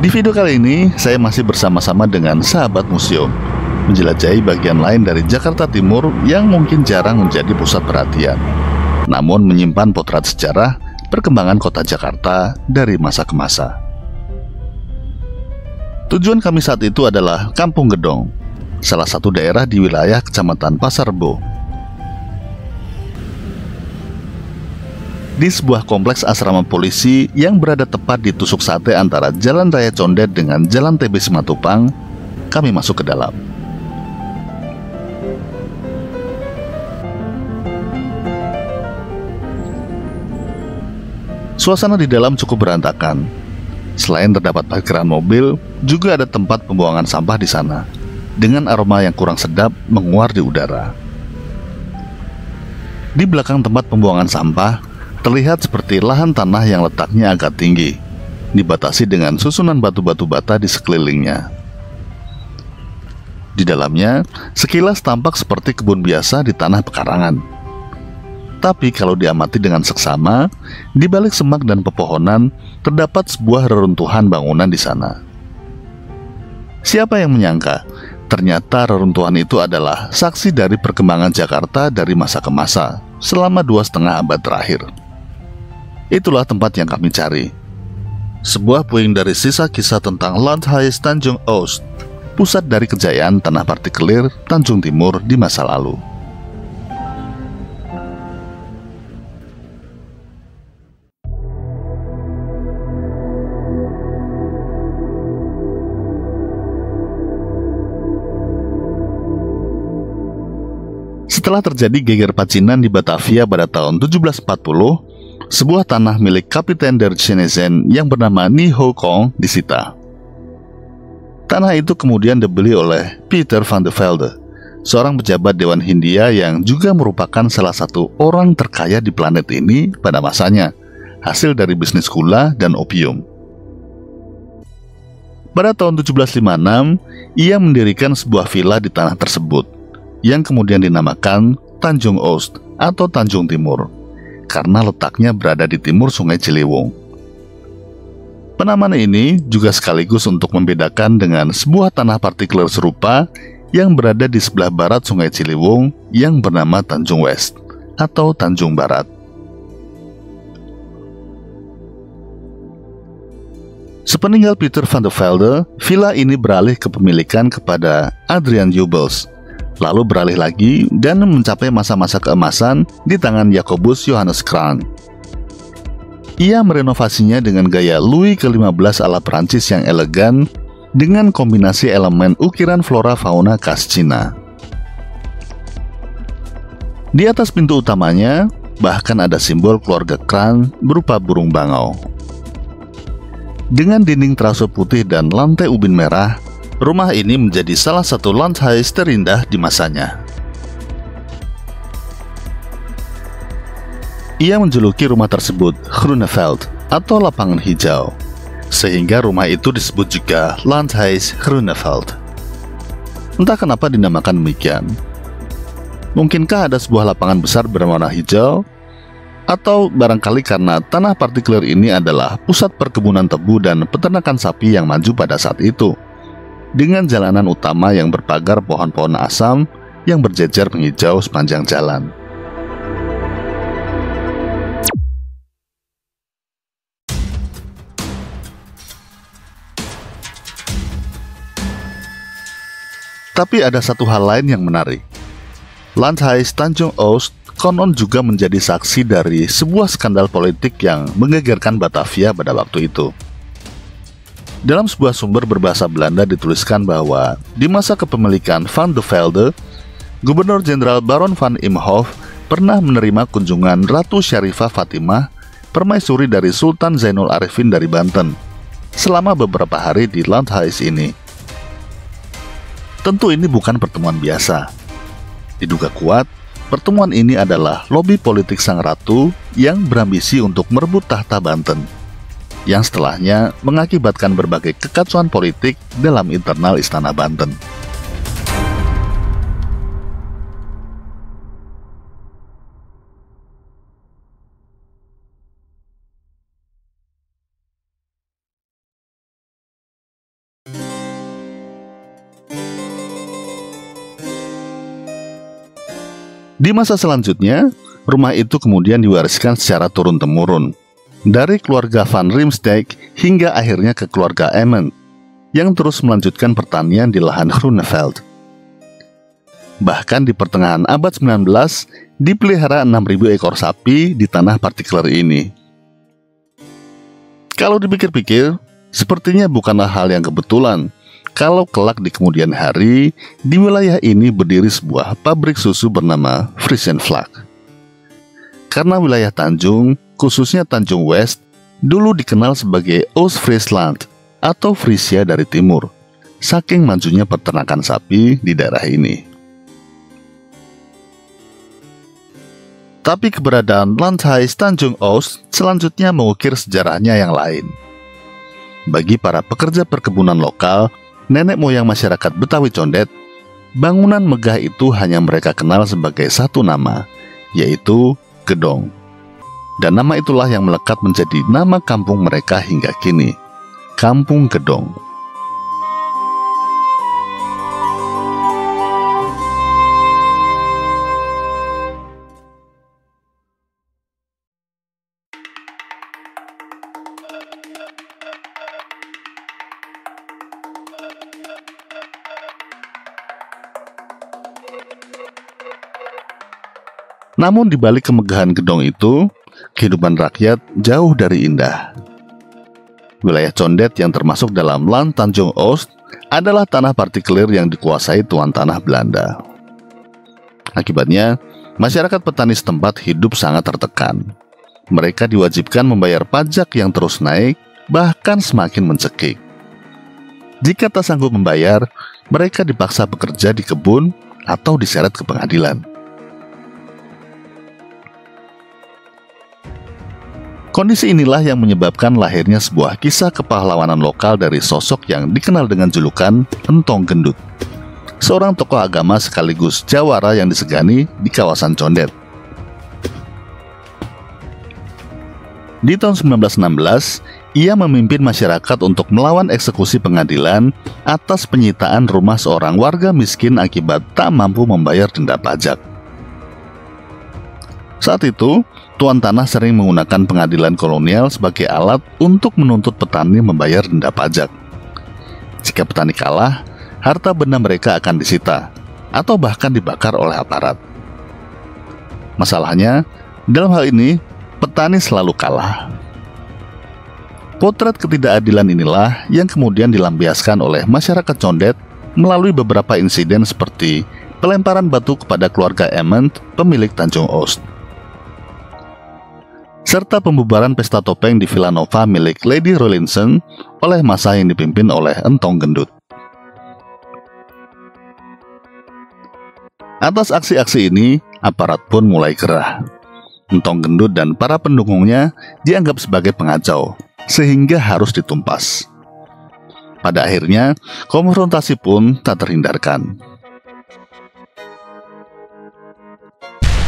Di video kali ini, saya masih bersama-sama dengan sahabat museum, menjelajahi bagian lain dari Jakarta Timur yang mungkin jarang menjadi pusat perhatian, namun menyimpan potret sejarah perkembangan kota Jakarta dari masa ke masa. Tujuan kami saat itu adalah Kampung Gedong, salah satu daerah di wilayah Kecamatan Pasar Rebo. Di sebuah kompleks asrama polisi yang berada tepat di tusuk sate antara Jalan Raya Condet dengan Jalan TB Simatupang, kami masuk ke dalam. Suasana di dalam cukup berantakan. Selain terdapat parkiran mobil, juga ada tempat pembuangan sampah di sana, dengan aroma yang kurang sedap menguar di udara. Di belakang tempat pembuangan sampah, terlihat seperti lahan tanah yang letaknya agak tinggi, dibatasi dengan susunan batu-batu bata di sekelilingnya. Di dalamnya, sekilas tampak seperti kebun biasa di tanah pekarangan. Tapi kalau diamati dengan seksama, di balik semak dan pepohonan, terdapat sebuah reruntuhan bangunan di sana. Siapa yang menyangka, ternyata reruntuhan itu adalah saksi dari perkembangan Jakarta dari masa ke masa, selama 2,5 abad terakhir. Itulah tempat yang kami cari. Sebuah puing dari sisa kisah tentang Landhuis Tanjung Oost, pusat dari kejayaan tanah partikelir Tanjung Timur di masa lalu. Setelah terjadi geger pacinan di Batavia pada tahun 1740, sebuah tanah milik Kapiten der Chinesen yang bernama Ni Ho Kong disita. Tanah itu kemudian dibeli oleh Peter van der Velde, seorang pejabat Dewan Hindia yang juga merupakan salah satu orang terkaya di planet ini pada masanya, hasil dari bisnis gula dan opium. Pada tahun 1756, ia mendirikan sebuah villa di tanah tersebut, yang kemudian dinamakan Tanjung Oost atau Tanjung Timur, karena letaknya berada di timur Sungai Ciliwung. Penamaan ini juga sekaligus untuk membedakan dengan sebuah tanah partikelir serupa yang berada di sebelah barat Sungai Ciliwung yang bernama Tanjung West atau Tanjung Barat. Sepeninggal Peter van der Velde, villa ini beralih kepemilikan kepada Adrian Jubels, lalu beralih lagi dan mencapai masa-masa keemasan di tangan Jacobus Johannes Kraan. Ia merenovasinya dengan gaya Louis ke-15 ala Prancis yang elegan dengan kombinasi elemen ukiran flora fauna khas Cina. Di atas pintu utamanya bahkan ada simbol keluarga Kraan berupa burung bangau. Dengan dinding terasa putih dan lantai ubin merah, rumah ini menjadi salah satu Landhuis terindah di masanya. Ia menjuluki rumah tersebut Groeneveld atau lapangan hijau, sehingga rumah itu disebut juga Landhuis Groeneveld. Entah kenapa dinamakan demikian. Mungkinkah ada sebuah lapangan besar berwarna hijau? Atau barangkali karena tanah partikelir ini adalah pusat perkebunan tebu dan peternakan sapi yang maju pada saat itu, dengan jalanan utama yang berpagar pohon-pohon asam yang berjejer menghijau sepanjang jalan. Tapi ada satu hal lain yang menarik. Landhuis Tanjung Oost konon juga menjadi saksi dari sebuah skandal politik yang menggegerkan Batavia pada waktu itu. Dalam sebuah sumber berbahasa Belanda dituliskan bahwa di masa kepemilikan Van der Velde, Gubernur Jenderal Baron van Imhoff pernah menerima kunjungan Ratu Syarifah Fatimah, permaisuri dari Sultan Zainul Arifin dari Banten, selama beberapa hari di Landhuis ini. Tentu ini bukan pertemuan biasa. Diduga kuat, pertemuan ini adalah lobi politik sang ratu yang berambisi untuk merebut tahta Banten, yang setelahnya mengakibatkan berbagai kekacauan politik dalam internal Istana Banten. Di masa selanjutnya, rumah itu kemudian diwariskan secara turun-temurun dari keluarga Van Riemsdyk hingga akhirnya ke keluarga Ament yang terus melanjutkan pertanian di lahan Groeneveld. Bahkan di pertengahan abad 19, dipelihara 6.000 ekor sapi di tanah partikeler ini. Kalau dipikir-pikir, sepertinya bukanlah hal yang kebetulan kalau kelak di kemudian hari, di wilayah ini berdiri sebuah pabrik susu bernama Frisian Vlak. Karena wilayah Tanjung, khususnya Tanjung West, dulu dikenal sebagai Oost-Friesland atau Frisia dari timur, saking majunya peternakan sapi di daerah ini. Tapi keberadaan Landhuis Tanjung Oost selanjutnya mengukir sejarahnya yang lain. Bagi para pekerja perkebunan lokal, nenek moyang masyarakat Betawi Condet, bangunan megah itu hanya mereka kenal sebagai satu nama, yaitu Gedong. Dan nama itulah yang melekat menjadi nama kampung mereka hingga kini, Kampung Gedong. Namun di balik kemegahan Gedong itu, kehidupan rakyat jauh dari indah. Wilayah Condet yang termasuk dalam Land Tanjung Oost adalah tanah partikelir yang dikuasai tuan tanah Belanda. Akibatnya, masyarakat petani setempat hidup sangat tertekan. Mereka diwajibkan membayar pajak yang terus naik, bahkan semakin mencekik. Jika tak sanggup membayar, mereka dipaksa bekerja di kebun atau diseret ke pengadilan. Kondisi inilah yang menyebabkan lahirnya sebuah kisah kepahlawanan lokal dari sosok yang dikenal dengan julukan Entong Gendut, seorang tokoh agama sekaligus jawara yang disegani di kawasan Condet. Di tahun 1916, ia memimpin masyarakat untuk melawan eksekusi pengadilan atas penyitaan rumah seorang warga miskin akibat tak mampu membayar denda pajak. Saat itu, tuan tanah sering menggunakan pengadilan kolonial sebagai alat untuk menuntut petani membayar denda pajak. Jika petani kalah, harta benda mereka akan disita atau bahkan dibakar oleh aparat. Masalahnya, dalam hal ini, petani selalu kalah. Potret ketidakadilan inilah yang kemudian dilampiaskan oleh masyarakat Condet melalui beberapa insiden seperti pelemparan batu kepada keluarga Ament, pemilik Tanjung Oost, serta pembubaran pesta topeng di Villa Nova milik Lady Rawlinson oleh massa yang dipimpin oleh Entong Gendut. Atas aksi-aksi ini, aparat pun mulai gerah. Entong Gendut dan para pendukungnya dianggap sebagai pengacau, sehingga harus ditumpas. Pada akhirnya, konfrontasi pun tak terhindarkan.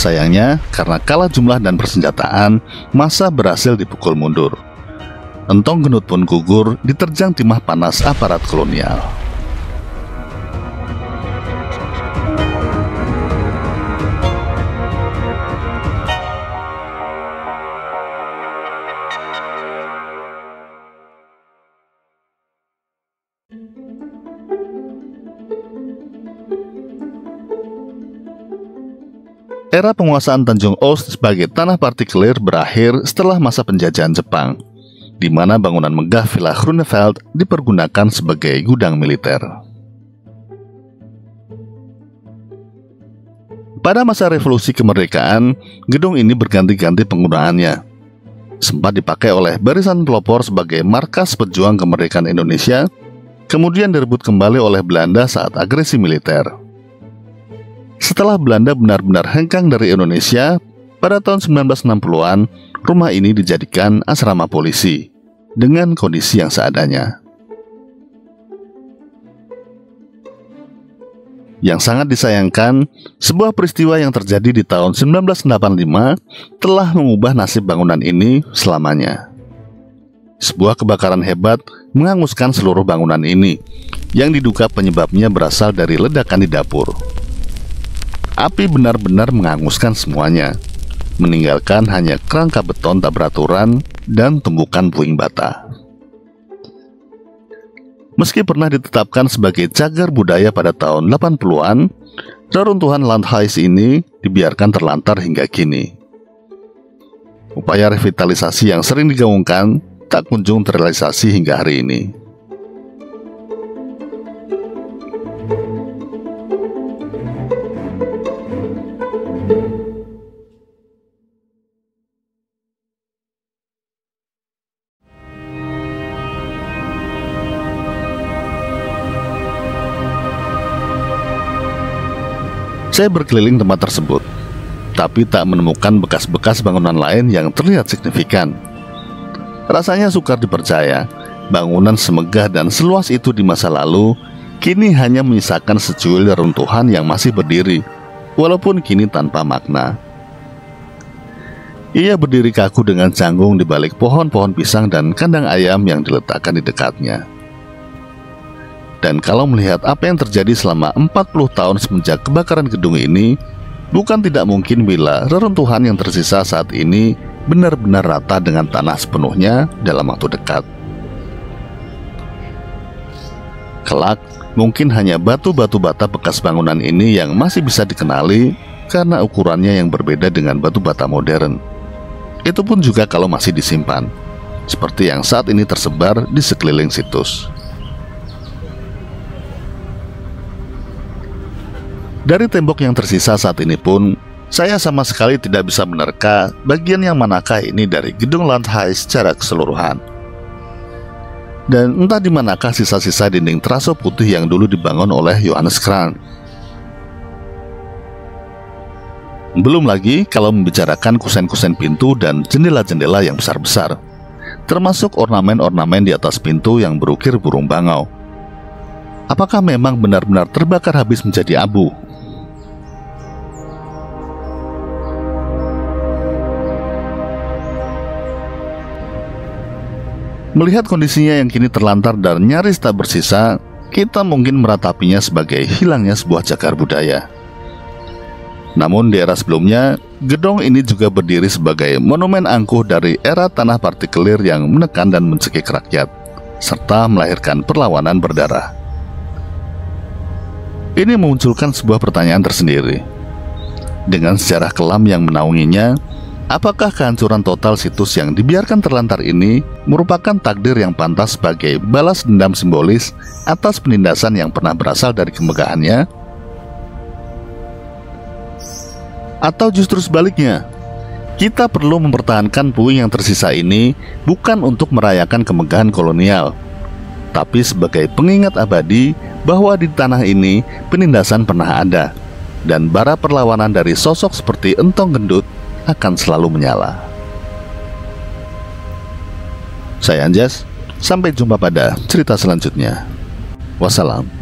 Sayangnya, karena kalah jumlah dan persenjataan, massa berhasil dipukul mundur. Entong Gendut pun gugur diterjang timah panas aparat kolonial. Era penguasaan Tanjung Oost sebagai tanah partikelir berakhir setelah masa penjajahan Jepang, di mana bangunan megah Villa Groeneveld dipergunakan sebagai gudang militer. Pada masa revolusi kemerdekaan, gedung ini berganti-ganti penggunaannya. Sempat dipakai oleh barisan pelopor sebagai markas pejuang kemerdekaan Indonesia, kemudian direbut kembali oleh Belanda saat agresi militer. Setelah Belanda benar-benar hengkang dari Indonesia, pada tahun 1960-an, rumah ini dijadikan asrama polisi, dengan kondisi yang seadanya. Yang sangat disayangkan, sebuah peristiwa yang terjadi di tahun 1985 telah mengubah nasib bangunan ini selamanya. Sebuah kebakaran hebat menghanguskan seluruh bangunan ini, yang diduga penyebabnya berasal dari ledakan di dapur. api benar-benar menghanguskan semuanya, meninggalkan hanya kerangka beton tak beraturan dan tumbukan puing bata. Meski pernah ditetapkan sebagai cagar budaya pada tahun 80-an, reruntuhan Landhuis ini dibiarkan terlantar hingga kini. Upaya revitalisasi yang sering digaungkan tak kunjung terrealisasi hingga hari ini. Saya berkeliling tempat tersebut, tapi tak menemukan bekas-bekas bangunan lain yang terlihat signifikan. Rasanya sukar dipercaya, bangunan semegah dan seluas itu di masa lalu kini hanya menyisakan secuil reruntuhan yang masih berdiri, walaupun kini tanpa makna. Ia berdiri kaku dengan canggung di balik pohon-pohon pisang dan kandang ayam yang diletakkan di dekatnya. Dan kalau melihat apa yang terjadi selama 40 tahun semenjak kebakaran gedung ini, bukan tidak mungkin bila reruntuhan yang tersisa saat ini benar-benar rata dengan tanah sepenuhnya dalam waktu dekat. Kelak, mungkin hanya batu-batu bata bekas bangunan ini yang masih bisa dikenali karena ukurannya yang berbeda dengan batu bata modern. Itu pun juga kalau masih disimpan, seperti yang saat ini tersebar di sekeliling situs. Dari tembok yang tersisa saat ini pun, saya sama sekali tidak bisa menerka bagian yang manakah ini dari gedung Landhuis secara keseluruhan. Dan entah di manakah sisa-sisa dinding teraso putih yang dulu dibangun oleh Johannes Kraan. Belum lagi kalau membicarakan kusen-kusen pintu dan jendela-jendela yang besar-besar, termasuk ornamen-ornamen di atas pintu yang berukir burung bangau. Apakah memang benar-benar terbakar habis menjadi abu? Melihat kondisinya yang kini terlantar dan nyaris tak bersisa, kita mungkin meratapinya sebagai hilangnya sebuah cagar budaya. Namun di era sebelumnya, gedung ini juga berdiri sebagai monumen angkuh dari era tanah partikelir yang menekan dan mencekik rakyat, serta melahirkan perlawanan berdarah. Ini memunculkan sebuah pertanyaan tersendiri. Dengan sejarah kelam yang menaunginya, apakah kehancuran total situs yang dibiarkan terlantar ini merupakan takdir yang pantas sebagai balas dendam simbolis atas penindasan yang pernah berasal dari kemegahannya? Atau justru sebaliknya, kita perlu mempertahankan puing yang tersisa ini bukan untuk merayakan kemegahan kolonial, tapi sebagai pengingat abadi bahwa di tanah ini penindasan pernah ada, dan bara perlawanan dari sosok seperti Entong Gendut akan selalu menyala. Saya Anjas, sampai jumpa pada cerita selanjutnya. Wassalam.